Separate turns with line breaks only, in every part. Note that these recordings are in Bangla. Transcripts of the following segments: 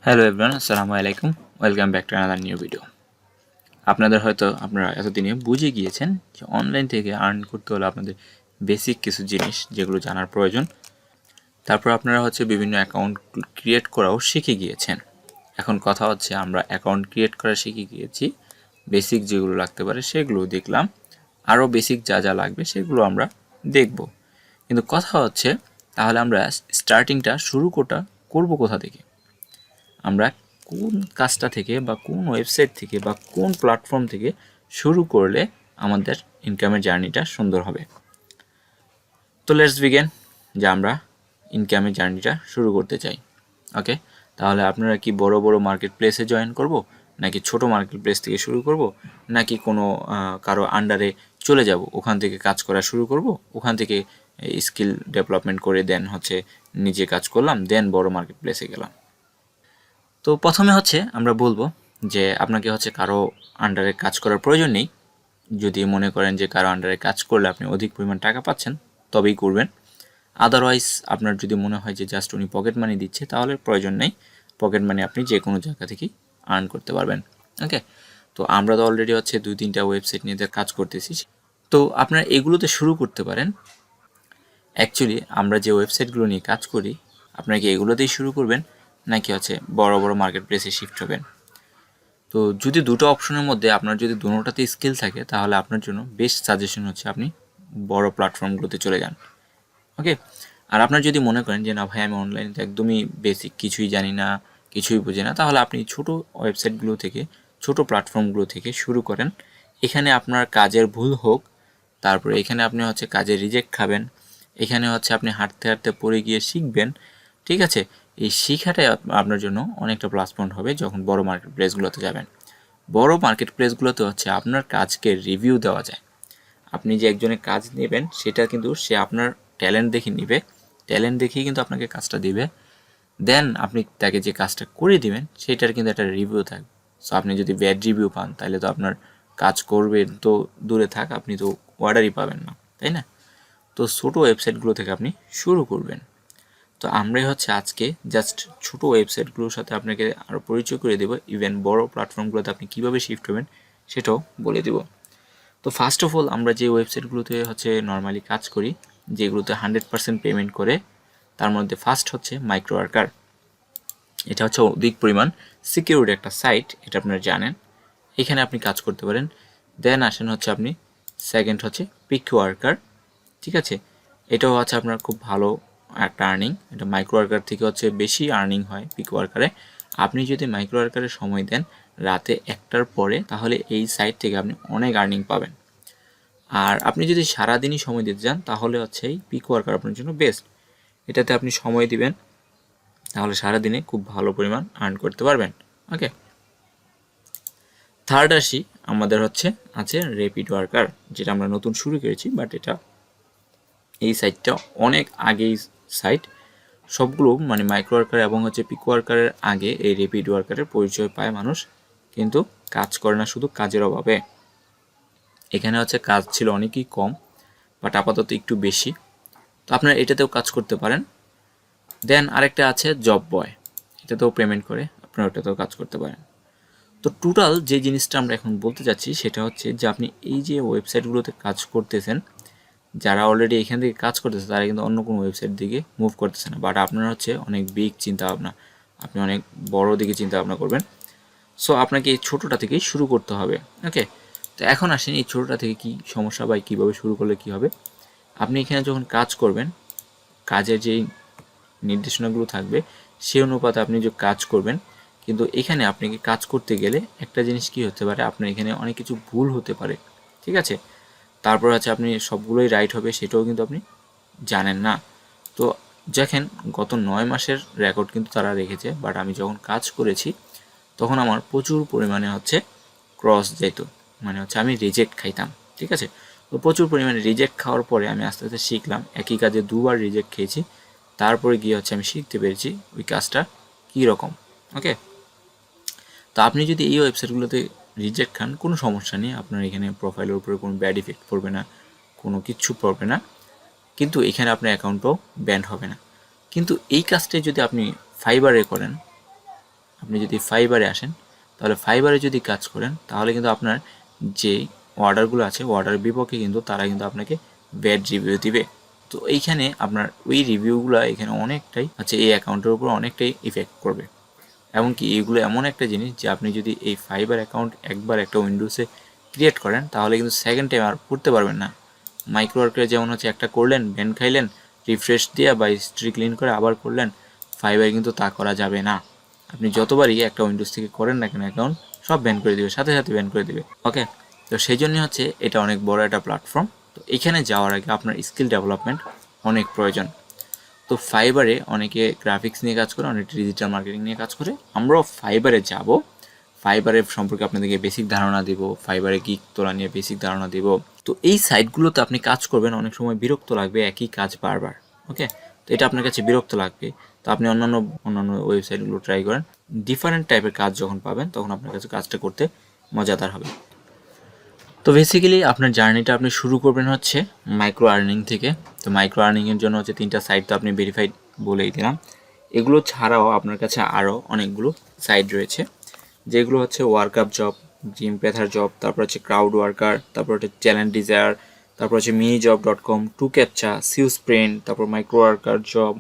হ্যালো এভরিওয়ান, আসসালামু আলাইকুম। Welcome back to another new video. আপনারা এতদিনে বুঝে গিয়েছেন যে অনলাইন থেকে আর্ন করতে হলে আপনাদের বেসিক কিছু জিনিস যেগুলো জানার প্রয়োজন। তারপর আপনারা বিভিন্ন অ্যাকাউন্ট ক্রিয়েট করাও শিখে গিয়েছেন। এখন কথা হচ্ছে আমরা অ্যাকাউন্ট ক্রিয়েট করা শিখে গিয়েছি, বেসিক যেগুলো লাগতে পারে সেগুলো দেখলাম, আরও বেসিক যা যা লাগবে সেগুলো আমরা দেখব। কিন্তু কথা হচ্ছে তাহলে আমরা স্টার্টিংটা শুরু করব কোথা থেকে, আমরা কোন কাজটা থেকে বা কোন ওয়েবসাইট থেকে বা কোন প্ল্যাটফর্ম থেকে শুরু করলে আমাদের ইনকামের জার্নিটা সুন্দর হবে। তো লেটস বিগিন যে আমরা ইনকামের জার্নিটা শুরু করতে চাই। ওকে, তাহলে আপনারা কি বড় বড় মার্কেট প্লেসে জয়েন করব, নাকি ছোট মার্কেট প্লেস থেকে শুরু করব, নাকি কোনো কারো আন্ডারে চলে যাব, ওখান থেকে কাজ করা শুরু করব, ওখান থেকে স্কিল ডেভেলপমেন্ট করে দেন নিজে কাজ করলাম, দেন বড় মার্কেট প্লেসে গেলাম। তো প্রথমে আমরা বলবো যে আপনাকে কারো আন্ডারে কাজ করার প্রয়োজন নেই। যদি মনে করেন যে কারো আন্ডারে কাজ করলে আপনি অধিক পরিমাণ টাকা পাচ্ছেন তবেই করবেন। আদারওয়াইজ আপনার যদি মনে হয় যে জাস্ট উনি পকেট মানি দিচ্ছে তাহলে প্রয়োজন নেই। পকেট মানি আপনি যে কোনো জায়গা থেকেই আর্ন করতে পারবেন। ওকে, তো আমরা তো অলরেডি 2-3টা ওয়েবসাইট নিয়ে কাজ করতেছি। তো আপনারা এগুলোতে শুরু করতে পারেন। অ্যাকচুয়ালি আমরা যে ওয়েবসাইটগুলো নিয়ে কাজ করি, আপনারা কি এগুলোতেই শুরু করবেন নাকি বড় বড় মার্কেট প্লেসে শিফট হবেন? তো যদি দুটো অপশনের মধ্যে আপনার যদি দুটোটাতে স্কিল থাকে তাহলে আপনার জন্য বেস্ট সাজেশন আপনি বড় প্ল্যাটফর্মগুলোতে চলে যান। ওকে, আর আপনার যদি মনে করেন যে না ভাই আমি অনলাইনে একদমই বেসিক, কিছুই জানি না, কিছুই বুঝি না, তাহলে আপনি ছোট ওয়েবসাইটগুলো থেকে, ছোট প্ল্যাটফর্মগুলো থেকে শুরু করেন। এখানে আপনার কাজের ভুল হোক, তারপরে এখানে আপনি কাজে রিজেক্ট খাবেন, এখানে আপনি হাঁটতে হাঁটতে পড়ে গিয়ে শিখবেন। ঠিক আছে, এই শিখাটাই আপনার জন্য অনেকটা প্লাস পয়েন্ট হবে যখন বড় মার্কেট প্লেসগুলোতে যাবেন। বড় মার্কেট প্লেসগুলোতে আপনার কাজকে রিভিউ দেওয়া যায়। আপনি যে একজনের কাজ নেবেন সেটা কিন্তু সে আপনার ট্যালেন্ট দেখে নেবে, ট্যালেন্ট দেখেই কিন্তু আপনাকে কাজটা দিবে। দেন আপনি তাকে যে কাজটা করে দিবেন সেটার কিন্তু একটা রিভিউ থাকবে। সো আপনি যদি ব্যাড রিভিউ পান তাহলে তো আপনার কাজ করবেন তো দূরে থাক, আপনি তো অর্ডারই পাবেন না, তাই না? তো ছোটো ওয়েবসাইটগুলো থেকে আপনি শুরু করবেন। তো আমরাই আজকে জাস্ট ছোটো ওয়েবসাইটগুলোর সাথে আপনাকে আরও পরিচয় করে দেবো, ইভেন বড় প্ল্যাটফর্মগুলোতে আপনি কীভাবে শিফট হবেন সেটাও বলে দেব। তো ফার্স্ট অফ অল আমরা যে ওয়েবসাইটগুলোতে নর্মালি কাজ করি, যেগুলোতে 100% পেমেন্ট করে, তার মধ্যে ফার্স্ট মাইক্রোওয়ার্কার। এটা অধিক পরিমাণ সিকিউরড একটা সাইট, এটা আপনারা জানেন। এখানে আপনি কাজ করতে পারেন। দেন আসেন আপনি সেকেন্ড পিকওয়ার্কার। ঠিক আছে, এটাও আপনার খুব ভালো একটা আর্নিং। এটা মাইক্রোওয়ার্কার থেকে বেশি আর্নিং হয় পিকওয়ার্কারে। আপনি যদি মাইক্রোওয়ার্কারে সময় দেন রাতে 1টার পরে, তাহলে এই সাইট থেকে আপনি অনেক আর্নিং পাবেন। আর আপনি যদি সারাদিনই সময় দিতে চান তাহলে এই পিকওয়ার্কার আপনার জন্য বেস্ট। এটাতে আপনি সময় দিবেন, তাহলে সারাদিনে খুব ভালো পরিমাণ আর্ন করতে পারবেন। ওকে, থার্ড আসি আমাদের আছে র্যাপিড ওয়ার্কার, যেটা আমরা নতুন শুরু করেছি, বাট এই সাইটটা অনেক আগেই সাইট। সবগুলো মাইক্রোওয়ার্কার এবং পিকওয়ার্কারের আগে এই র্যাপিড ওয়ার্কারের পরিচয় পায় মানুষ, কিন্তু কাজ করে না শুধু কাজের অভাবে। এখানে কাজ ছিল অনেকই কম, বাট আপাতত একটু বেশি। তো আপনারা এটাতেও কাজ করতে পারেন। দেন আরেকটা আছে জব বয়, এটাতেও পেমেন্ট করে, আপনারা ওটাতেও কাজ করতে পারেন। তো টোটাল যে জিনিসটা আমরা এখন বলতে চাচ্ছি সেটা যে আপনি এই যে ওয়েবসাইটগুলোতে কাজ করতেছেন, যারা অলরেডি এখান থেকে কাজ করতেছে তারা কিন্তু অন্য কোনো ওয়েবসাইট দিকে মুভ করতেছে না, বাট আপনার অনেক বিগ চিন্তাভাবনা, আপনি অনেক বড় দিকে চিন্তাভাবনা করবেন। সো আপনাকে এই ছোটোটা থেকেই শুরু করতে হবে। ওকে, তো এখন আসেন এই ছোটোটা থেকে কী সমস্যা বা কীভাবে শুরু করলে কী হবে। আপনি এখানে যখন কাজ করবেন, কাজের যেই নির্দেশনাগুলো থাকবে সেই অনুপাতে আপনি যে কাজ করবেন, কিন্তু এখানে আপনাকে কাজ করতে গেলে একটা জিনিস কি হতে পারে, আপনার এখানে অনেক কিছু ভুল হতে পারে। ঠিক আছে, তারপর আপনি সবগুলোই রাইট হবে সেটাও কিন্তু আপনি জানেন না। তো দেখেন গত 9 মাসের রেকর্ড কিন্তু তারা রেখেছে, বাট আমি যখন কাজ করেছি তখন আমার প্রচুর পরিমাণে ক্রস যেত, আমি রিজেক্ট খাইতাম। ঠিক আছে, তো প্রচুর পরিমাণে রিজেক্ট খাওয়ার পরে আমি আস্তে আস্তে শিখলাম, একই কাজে 2বার রিজেক্ট খেয়েছি, তারপরে গিয়ে আমি শিখতে পেরেছি ওই কাজটা কী রকম। ওকে, তো আপনি যদি এই ওয়েবসাইটগুলোতে রিজেক্ট খান কোনো সমস্যা নেই, আপনার এখানে প্রোফাইলের উপরে কোনো ব্যাড ইফেক্ট পড়বে না, কোনো কিচ্ছু পড়বে না, কিন্তু এখানে আপনার অ্যাকাউন্টও ব্যান্ড হবে না। কিন্তু এই কাজটাই যদি আপনি ফাইবারে করেন আপনি যদি ফাইবারে আসেন, তাহলে ফাইবারে যদি কাজ করেন তাহলে কিন্তু আপনার যে অর্ডারগুলো আছে অর্ডারের বিপক্ষে কিন্তু তারা কিন্তু আপনাকে ব্যাড রিভিউ দিবে। তো এইখানে আপনার ওই রিভিউগুলো এখানে অনেকটাই এই অ্যাকাউন্টের উপর অনেকটাই ইফেক্ট করবে। এমনকি এইগুলো এমন একটা জিনিস যে আপনি যদি এই ফাইবার অ্যাকাউন্ট একবার একটা উইন্ডোজে ক্রিয়েট করেন তাহলে কিন্তু সেকেন্ড টাইম আর করতে পারবেন না। মাইক্রোওয়ার্কারে যেমন একটা করলেন, ব্যান খাইলেন, রিফ্রেশ দিয়ে বা হিস্ট্রি ক্লিন করে আবার করলেন, ফাইবারে কিন্তু তা করা যাবে না। আপনি যতবারই একটা উইন্ডোজ থেকে করেন না কেন অ্যাকাউন্ট, সব ব্যান করে দেবে, সাথে সাথে ব্যান করে দেবে। ওকে, তো সেই জন্য এটা অনেক বড় একটা প্ল্যাটফর্ম। তো এখানে যাওয়ার আগে আপনার স্কিল ডেভেলপমেন্ট অনেক প্রয়োজন। তো ফাইবারে অনেকে গ্রাফিক্স নিয়ে কাজ করে, অনেকে ডিজিটাল মার্কেটিং নিয়ে কাজ করে। আমরাও ফাইবারে যাব, ফাইবারের সম্পর্কে আপনাদেরকে বেসিক ধারণা দিব, ফাইবারে গিগ তোলা নিয়ে বেসিক ধারণা দিব। তো এই সাইটগুলোতে আপনি কাজ করবেন, অনেক সময় বিরক্ত লাগবে একই কাজ বারবার। ওকে, তো এটা আপনার কাছে বিরক্ত লাগবে, তো আপনি অন্যান্য ওয়েবসাইটগুলো ট্রাই করেন। ডিফারেন্ট টাইপের কাজ যখন পাবেন তখন আপনার কাছে কাজটা করতে মজাদার হবে। তো বেসিক্যালি আপনার জার্নিটা আপনি শুরু করবেন মাইক্রো আর্নিং থেকে। তো মাইক্রো আর্নিংয়ের জন্য 3টা সাইট তো আপনি ভেরিফাইড বলেই দিলাম। এগুলো ছাড়াও আপনার কাছে আরও অনেকগুলো সাইট রয়েছে, যেগুলো ওয়ার্কআপ জব, জিম প্যাথার জব, তারপর ক্রাউড ওয়ার্কার, তারপর ট্যালেন্ট ডিজায়ার, তারপর minijob.com, টু ক্যাপচা, সিউ স্প্রিন্ট, তারপর মাইক্রো ওয়ার্কার জব,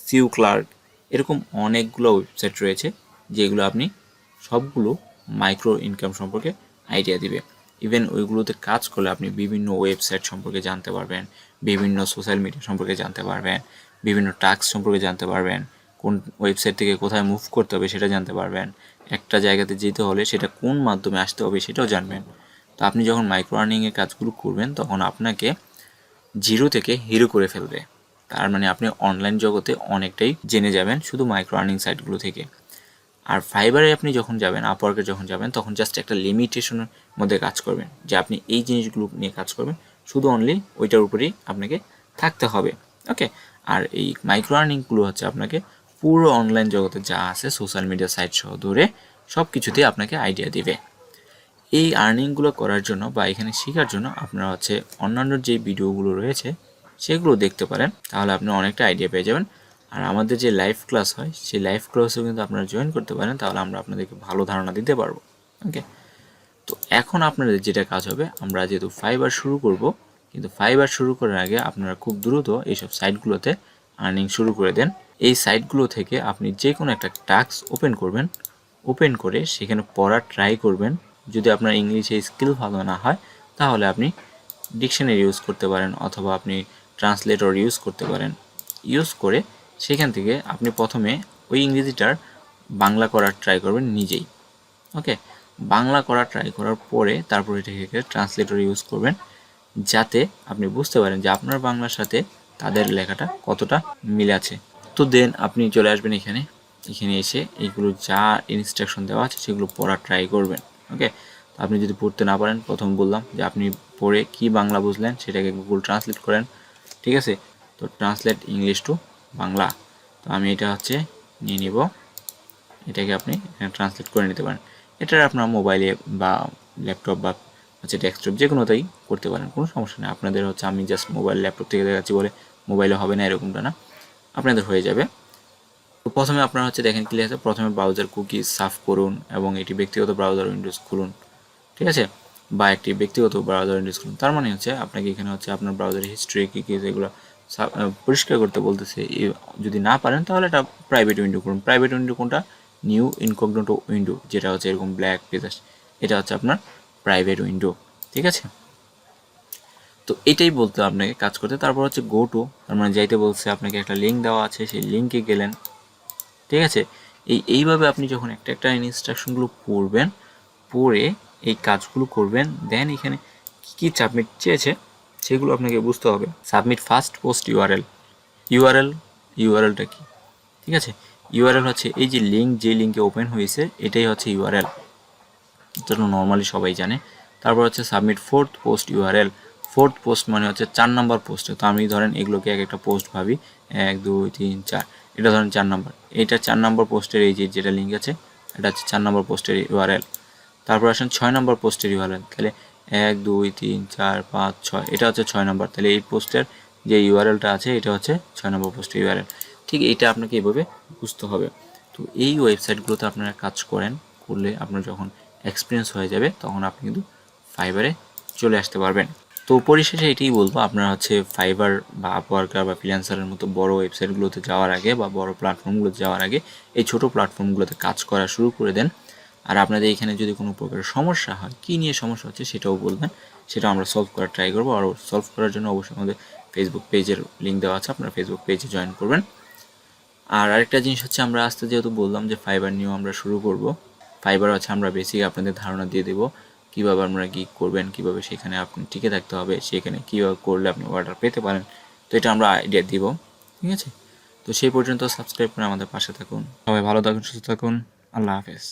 সিউ ক্লার্ক। এরকম অনেকগুলো ওয়েবসাইট রয়েছে যেগুলো আপনি সবগুলো মাইক্রো ইনকাম সম্পর্কে আইডিয়া দিবে। ইভেন ওইগুলোতে কাজ করলে আপনি বিভিন্ন ওয়েবসাইট সম্পর্কে জানতে পারবেন, বিভিন্ন সোশ্যাল মিডিয়া সম্পর্কে জানতে পারবেন, বিভিন্ন টাস্ক সম্পর্কে জানতে পারবেন, কোন ওয়েবসাইট থেকে কোথায় মুভ করতে হবে সেটা জানতে পারবেন, একটা জায়গাতে যেতে হলে সেটা কোন মাধ্যমে আসতে হবে সেটাও জানবেন। তো আপনি যখন মাইক্রো আর্নিংয়ের কাজগুলো করবেন তখন আপনাকে জিরো থেকে হিরো করে ফেলবে। তার মানে আপনি অনলাইন জগতে অনেকটাই জেনে যাবেন শুধু মাইক্রো আর্নিং সাইটগুলো থেকে। আর ফাইবারে আপনি যখন যাবেন, আপওয়ার্কে যখন যাবেন, তখন জাস্ট একটা লিমিটেশনের মধ্যে কাজ করবেন যে আপনি এই জিনিসগুলো নিয়ে কাজ করবেন, শুধু অনলি ওইটার উপরেই আপনাকে থাকতে হবে। ওকে, আর এই মাইক্রো আর্নিংগুলো আপনাকে পুরো অনলাইন জগতে যা আছে সোশ্যাল মিডিয়া সাইট সহ ধরে সব কিছুতেই আপনাকে আইডিয়া দিবে। এই আর্নিংগুলো করার জন্য বা এখানে শেখার জন্য আপনারা অন্যান্য যে ভিডিওগুলো রয়েছে সেগুলো দেখতে পারেন, তাহলে আপনি অনেকটা আইডিয়া পেয়ে যাবেন। আর আমাদের যে লাইভ ক্লাস হয় সেই লাইভ ক্লাসেও কিন্তু আপনারা জয়েন করতে পারেন, তাহলে আমরা আপনাদেরকে ভালো ধারণা দিতে পারবো। ওকে, তো এখন আপনাদের যেটা কাজ হবে, আমরা যেহেতু ফাইবার শুরু করব, কিন্তু ফাইবার শুরু করার আগে আপনারা খুব দ্রুত এইসব সাইটগুলোতে আর্নিং শুরু করে দেন। এই সাইটগুলো থেকে আপনি যে কোনো একটা টাস্ক ওপেন করবেন, ওপেন করে সেখানে পড়ার ট্রাই করবেন। যদি আপনার ইংলিশে স্কিল ভালো না হয় তাহলে আপনি ডিকশনারি ইউজ করতে পারেন, অথবা আপনি ট্রান্সলেটর ইউজ করতে পারেন। ইউজ করে সেখান থেকে আপনি প্রথমে ওই ইংরেজিটার বাংলা করার ট্রাই করবেন নিজেই। ওকে, বাংলা করা ট্রাই করার পরে তারপর এটাকে ট্রান্সলেটর ইউজ করবেন, যাতে আপনি বুঝতে পারেন যে আপনার বাংলার সাথে তাদের লেখাটা কতটা মিল আছে। তো দেন আপনি চলে আসবেন এখানে এসে এইগুলো যা ইনস্ট্রাকশন দেওয়া আছে সেগুলো পড়ার ট্রাই করবেন। ওকে, তো আপনি যদি পড়তে না পারেন, প্রথম বললাম যে আপনি পড়ে কি বাংলা বুঝলেন সেটাকে গুগল ট্রান্সলেট করেন। ঠিক আছে, তো ট্রান্সলেট ইংলিশ টু বাংলা। তো আমি এটা নিয়ে নিব, এটাকে আপনি ট্রান্সলেট করে নিতে পারেন। এটা আপনার মোবাইলে বা ল্যাপটপ বা ডেস্কটপ যে কোনোটাই করতে পারেন, কোনো সমস্যা নেই আপনাদের। আমি জাস্ট মোবাইল ল্যাপটপ থেকে দেখাচ্ছি বলে মোবাইলে হবে না এরকমটা না, আপনাদের হয়ে যাবে। তো প্রথমে আপনারা দেখেন কি আছে, প্রথমে ব্রাউজার কুকি সাফ করুন এবং এটি ব্যক্তিগত ব্রাউজার উইন্ডোজ খুলুন। ঠিক আছে, বা একটি ব্যক্তিগত ব্রাউজার উইন্ডোজ খুলুন। তার মানে আপনাকে এখানে আপনার ব্রাউজার হিস্ট্রি কী কী যেগুলো পরিষ্কার করতে বলতেছে। যদি না পারেন তাহলে এটা প্রাইভেট উইন্ডো করুন। প্রাইভেট উইন্ডো কোনটা? নিউ ইনকগনিটো উইন্ডো, যেটা এরকম ব্ল্যাক পেজ, এটা আপনার প্রাইভেট উইন্ডো। ঠিক আছে, তো এটাই বলতে আপনাকে কাজ করতে। তারপর গো টু, তার মানে যাইতে বলছে, আপনাকে একটা লিঙ্ক দেওয়া আছে, সেই লিঙ্কে গেলেন। ঠিক আছে, এইভাবে আপনি যখন একটা ইনস্ট্রাকশনগুলো পড়বেন, পড়ে এই কাজগুলো করবেন, দেন এখানে কী সাবমিট চেয়েছে সেগুলো আপনাকে বুঝতে হবে। সাবমিট ফার্স্ট পোস্ট ইউআরএলটা কি? ঠিক আছে, ইউআরএল এই যে লিঙ্ক, যে লিঙ্কে ওপেন হয়েছে এটাই ইউআরএল, যেটা নর্মালি সবাই জানে। তারপর submit fourth post URL. Fourth post মানে 4 নম্বর পোস্টে। তো আমি ধরেন এগুলোকে এক একটা পোস্ট ভাবি, 1 2 3 4, এটা ধরেন 4 নম্বর। এটা 4 নম্বর পোস্টের এই যেটা লিঙ্ক আছে এটা 4 নম্বর পোস্টের ইউআরএল। তারপর আসেন 6 নম্বর পোস্টের ইউআরএল, তাহলে 1 2 3 4 5 6, এটা 6 নম্বর। তাহলে এই পোস্টের যে ইউআরএলটা আছে এটা 6 নম্বর পোস্টের ইউআরএল। ঠিক এইটা আপনাকে এইভাবে বুঝতে হবে। তো তো এই ওয়েবসাইটগুলোতে আপনারা কাজ করলে আপনার যখন এক্সপিরিয়েন্স হয়ে যাবে তখন আপনি কিন্তু ফাইবারে চলে আসতে পারবেন। তো পরিশেষে এটাই বলবো, আপনারা হচ্ছে ফাইবার বা আপওয়ার্কার বা ফ্রিল্যান্সারের মতো বড় ওয়েবসাইটগুলোতে যাওয়ার আগে বা বড় প্ল্যাটফর্মগুলোতে যাওয়ার আগে এই ছোট প্ল্যাটফর্মগুলোতে কাজ করা শুরু করে দেন। আর আপনাদের এখানে যদি কোনো প্রকার সমস্যা হয়, কী নিয়ে সমস্যা হচ্ছে সেটাও বলবেন, সেটা আমরা সলভ করার ট্রাই করবো। আর সলভ করার জন্য অবশ্যই আমাদের ফেসবুক পেজের লিঙ্ক দেওয়া আছে, আপনারা ফেসবুক পেজে জয়েন করবেন। আর আরেকটা জিনিস হচ্ছে, আমরা আস্তে যেহেতু বললাম যে ফাইবার নিয়েও আমরা শুরু করব, ফাইবার হচ্ছে আমরা বেসিক আপনাদের ধারণা দিয়ে দেবো কীভাবে আপনারা গিগ করবেন, কীভাবে সেখানে আপনি টিকে থাকতে হবে, সেখানে কীভাবে করলে আপনি অর্ডার পেতে পারেন। তো এটা আমরা আইডিয়া দিব, ঠিক আছে? তো সেই পর্যন্ত সাবস্ক্রাইব করে আমাদের পাশে থাকুন। সবাই ভালো থাকুন, সুস্থ থাকুন, আল্লাহ হাফেজ।